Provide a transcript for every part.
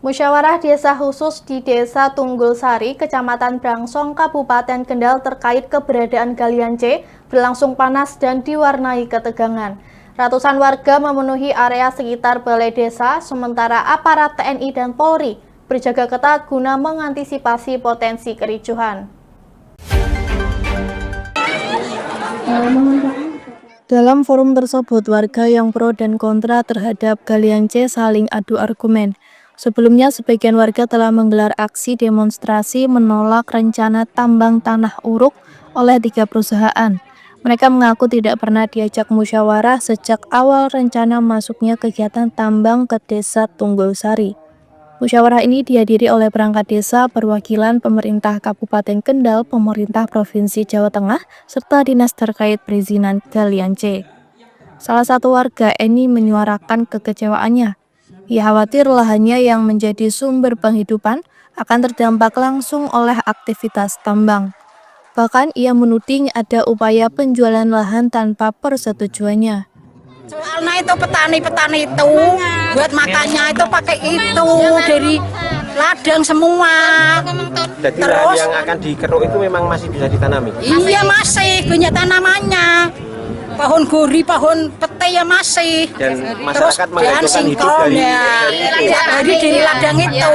Musyawarah Desa Khusus di Desa Tunggul Sari, Kecamatan Brangsong, Kabupaten Kendal terkait keberadaan galian C berlangsung panas dan diwarnai ketegangan. Ratusan warga memenuhi area sekitar balai desa, sementara aparat TNI dan Polri berjaga ketat guna mengantisipasi potensi kericuhan. Dalam forum tersebut, warga yang pro dan kontra terhadap galian C saling adu argumen. Sebelumnya, sebagian warga telah menggelar aksi demonstrasi menolak rencana tambang tanah uruk oleh 3 perusahaan. Mereka mengaku tidak pernah diajak musyawarah sejak awal rencana masuknya kegiatan tambang ke Desa Tunggul Sari. Musyawarah ini dihadiri oleh perangkat desa, perwakilan pemerintah Kabupaten Kendal, pemerintah Provinsi Jawa Tengah, serta dinas terkait perizinan galian C. Salah satu warga, Eni, menyuarakan kekecewaannya. Ia khawatir lahannya yang menjadi sumber penghidupan akan terdampak langsung oleh aktivitas tambang. Bahkan ia menuding ada upaya penjualan lahan tanpa persetujuannya. Soalnya itu petani-petani itu buat makannya itu pakai itu dari ladang semua. Jadi lahan yang akan dikeruk itu memang masih bisa ditanami? Iya masih, banyak tanamannya. Pohon gori, pohon pete ya masih. Dan masyarakat menggantungkan hidup dari ladang itu.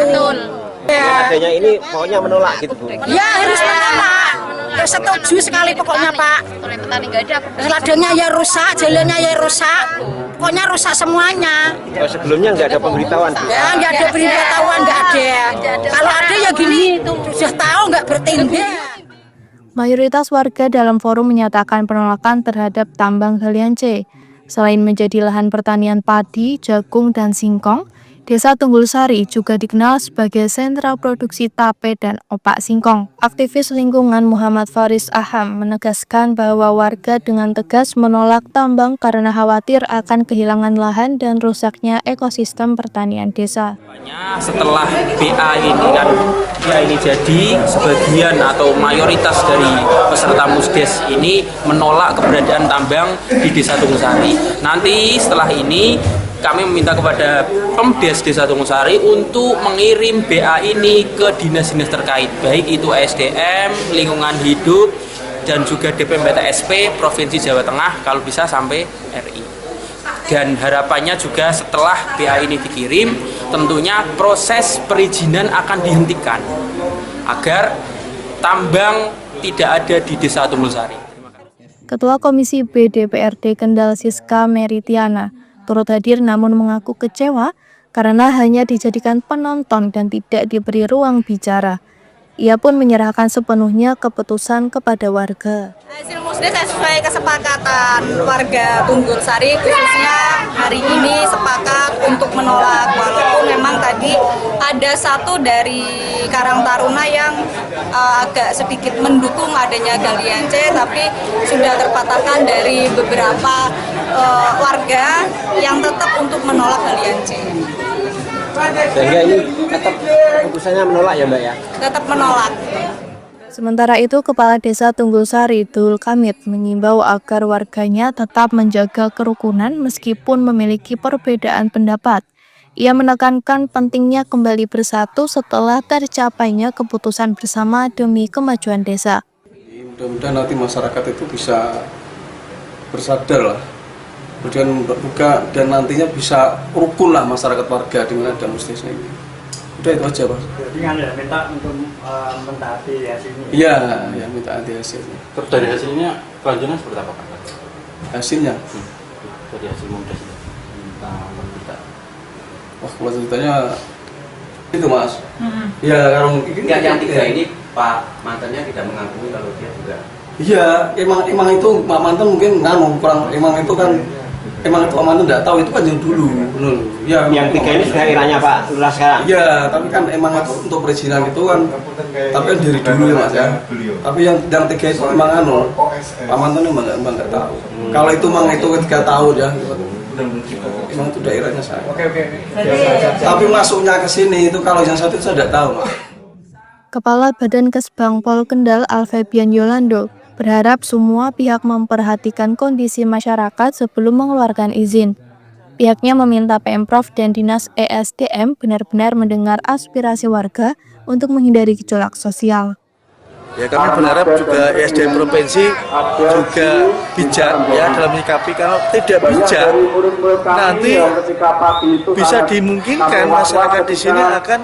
Ya. Adanya ini pokoknya menolak gitu, Bu? Ya harus menolak. Ya, setuju sekali pokoknya Pak. Ladangnya ya rusak, jalannya ya rusak. Pokoknya rusak semuanya. Oh, sebelumnya nggak ada pemberitahuan? Ya nggak ada pemberitahuan, nggak ada. Kalau ada ya gini, sudah tahu nggak bertindak. Mayoritas warga dalam forum menyatakan penolakan terhadap tambang galian C. Selain menjadi lahan pertanian padi, jagung, dan singkong, Desa Tunggul Sari juga dikenal sebagai sentra produksi tape dan opak singkong. Aktivis lingkungan Muhammad Faris Aham menegaskan bahwa warga dengan tegas menolak tambang karena khawatir akan kehilangan lahan dan rusaknya ekosistem pertanian desa. Setelah BA ini jadi, sebagian atau mayoritas dari peserta Musdes ini menolak keberadaan tambang di Desa Tunggul Sari. Nanti setelah ini kami meminta kepada Pemdes Desa Tunggul Sari untuk mengirim BA ini ke dinas-dinas terkait, baik itu SDM, lingkungan hidup, dan juga DPMPTSP Provinsi Jawa Tengah, kalau bisa sampai RI. Dan harapannya juga setelah BA ini dikirim, tentunya proses perizinan akan dihentikan agar tambang tidak ada di Desa Tunggul Sari. Ketua Komisi B DPRD Kendal Siska Meritiana turut hadir namun mengaku kecewa karena hanya dijadikan penonton dan tidak diberi ruang bicara. Ia pun menyerahkan sepenuhnya keputusan kepada warga. Hasil musdes sesuai kesepakatan warga Tunggul Sari, khususnya hari ini sepakat untuk menolak, walaupun memang tadi ada satu dari Karang Taruna yang agak sedikit mendukung adanya galian C, tapi sudah terpatahkan dari beberapa warga yang tetap untuk menolak galian C. Sehingga ini tetap keputusannya menolak ya Mbak ya? Tetap menolak. Sementara itu, Kepala Desa Tunggul Sari, Dul Kamit, mengimbau agar warganya tetap menjaga kerukunan meskipun memiliki perbedaan pendapat. Ia menekankan pentingnya kembali bersatu setelah tercapainya keputusan bersama demi kemajuan desa. Mudah-mudahan nanti masyarakat itu bisa bersadar lah, kemudian juga dan nantinya bisa rukun lah masyarakat warga dengan ada musdesnya ini. Udah itu aja Pak. Jadi minta untuk mentaati hasilnya. Iya, ya minta anti hasilnya. Terus dari hasilnya kelanjutan seperti apa Pak? Hasilnya? Dari hasil musdes itu minta. Wah, kelanjutannya itu Mas. Iya, kalau mungkin yang 3 ini Pak mantannya tidak mengakui kalau dia juga. Iya, emang itu Pak mantan mungkin kurang, emang itu kan emang itu Pak mantan tidak tahu, itu kan yang dulu. Benar. Ya, yang 3 ini sudah eranya Pak Lurah sekarang? Iya, tapi kan emang itu untuk perizinan itu kan, tapi kan dari dulu ya Mas ya. Tapi yang 3 itu emang Pak mantan emang nggak tahu. Kalau itu emang itu 3 tahun ya. Emang itu daerahnya saya. Oke. Tapi masuknya ke sini itu kalau yang satu saya tidak tahu Mas. Kepala Badan Kesbangpol Kendal Alfebian Yolando berharap semua pihak memperhatikan kondisi masyarakat sebelum mengeluarkan izin. Pihaknya meminta Pemprov dan Dinas ESDM benar-benar mendengar aspirasi warga untuk menghindari gejolak sosial. Ya, kami berharap juga ESDM provinsi juga bijak ya dalam menyikapi. Kalau tidak bijak, nanti bisa dimungkinkan masyarakat di sini akan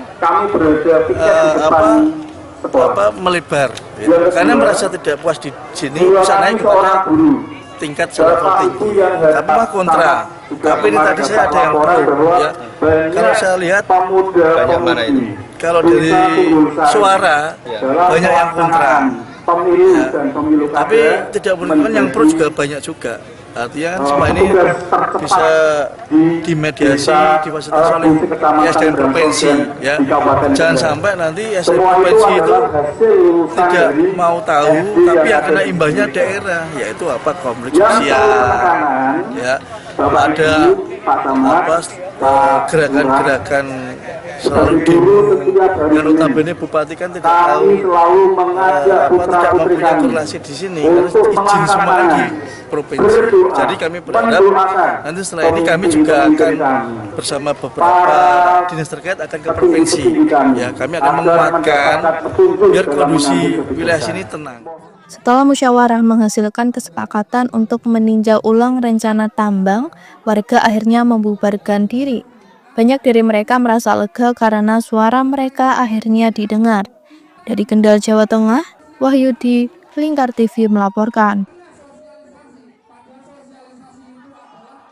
melebar, ya. Karena merasa tidak puas di sini, bisa naik kepada tingkat level tinggi. Tapi mah kontra. Tapi ini tadi saya ada yang pro, ya. Kalau saya lihat Banyak mana itu? kalau dari suara banyak yang kontra. Ya. Tapi tidak menunjukkan yang pro juga banyak juga. Artinya kan semua ini bisa dimediasi, difasilitasi oleh ESDM provinsi, ya. Jangan sampai nanti ESDM provinsi itu tidak mau tahu, tapi yang kena imbasnya daerah, yaitu apa, konflik sosial, ya. Ada gerakan-gerakan selalu demo, yang notabene bupati kan tidak tahu, tidak mempunyai korelasi di sini, karena izin semua kan di provinsi. Jadi kami berharap nanti setelah ini kami juga akan bersama beberapa dinas terkait akan ke provinsi. Ya, kami akan menguatkan biar kondisi wilayah sini tenang. Setelah musyawarah menghasilkan kesepakatan untuk meninjau ulang rencana tambang, warga akhirnya membubarkan diri. Banyak dari mereka merasa lega karena suara mereka akhirnya didengar. Dari Kendal, Jawa Tengah, Wahyudi, Lingkar TV melaporkan.